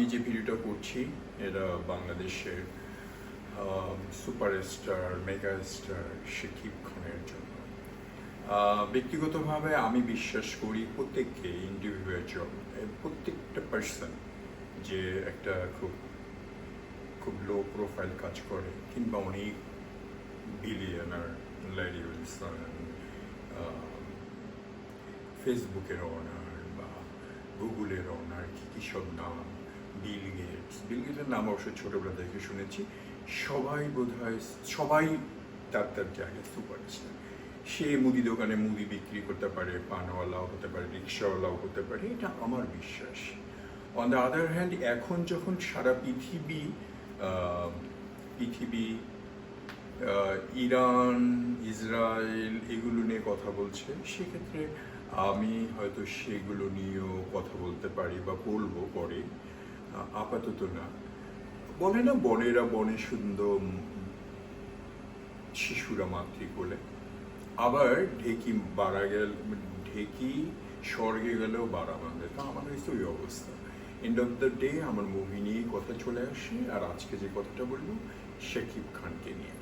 আমি যে ভিডিওটা করছি এটা বাংলাদেশের সুপারস্টার মেগা স্টার শাকিব খানের জন্য। ব্যক্তিগতভাবে আমি বিশ্বাস করি প্রত্যেককে ইন্ডিভিজুয়াল প্রত্যেকটা পার্সন যে একটা খুব লো প্রোফাইল কাজ করে কিংবা অনেক বিলিয়নার ল্যারি উইলসন, ফেসবুকের ওনার বা গুগলের ওনার কী সব নাম, বিল গেটসের নাম অবশ্য ছোটোবেলা থেকে শুনেছি। সবাই তার জায়গায় সুপারস্টার। সে মুদি দোকানে মুদি বিক্রি করতে পারে, পানওয়ালাও হতে পারে, রিক্সাওয়ালাও হতে পারে, এটা আমার বিশ্বাস। অন দ্য আদার হ্যান্ড, এখন যখন সারা পৃথিবী ইরান, ইসরায়েল এগুলো নিয়ে কথা বলছে, সেক্ষেত্রে আমি হয়তো সেগুলো নিয়েও কথা বলতে পারি বা বলবো পরে, আপাতত না। বলে না বনেরা বনে সুন্দর, শিশুরা মাতৃকোলে। আবার ঢেকি স্বর্গে গেলেও বাড়া বাঁধে। তা আমার হয়েছে ওই অবস্থা। এন্ড অফ দ্য ডে আমার মুভি নিয়েই কথা চলে আসে। আর আজকে যে কথাটা বলবো শাকিব খানকে নিয়ে।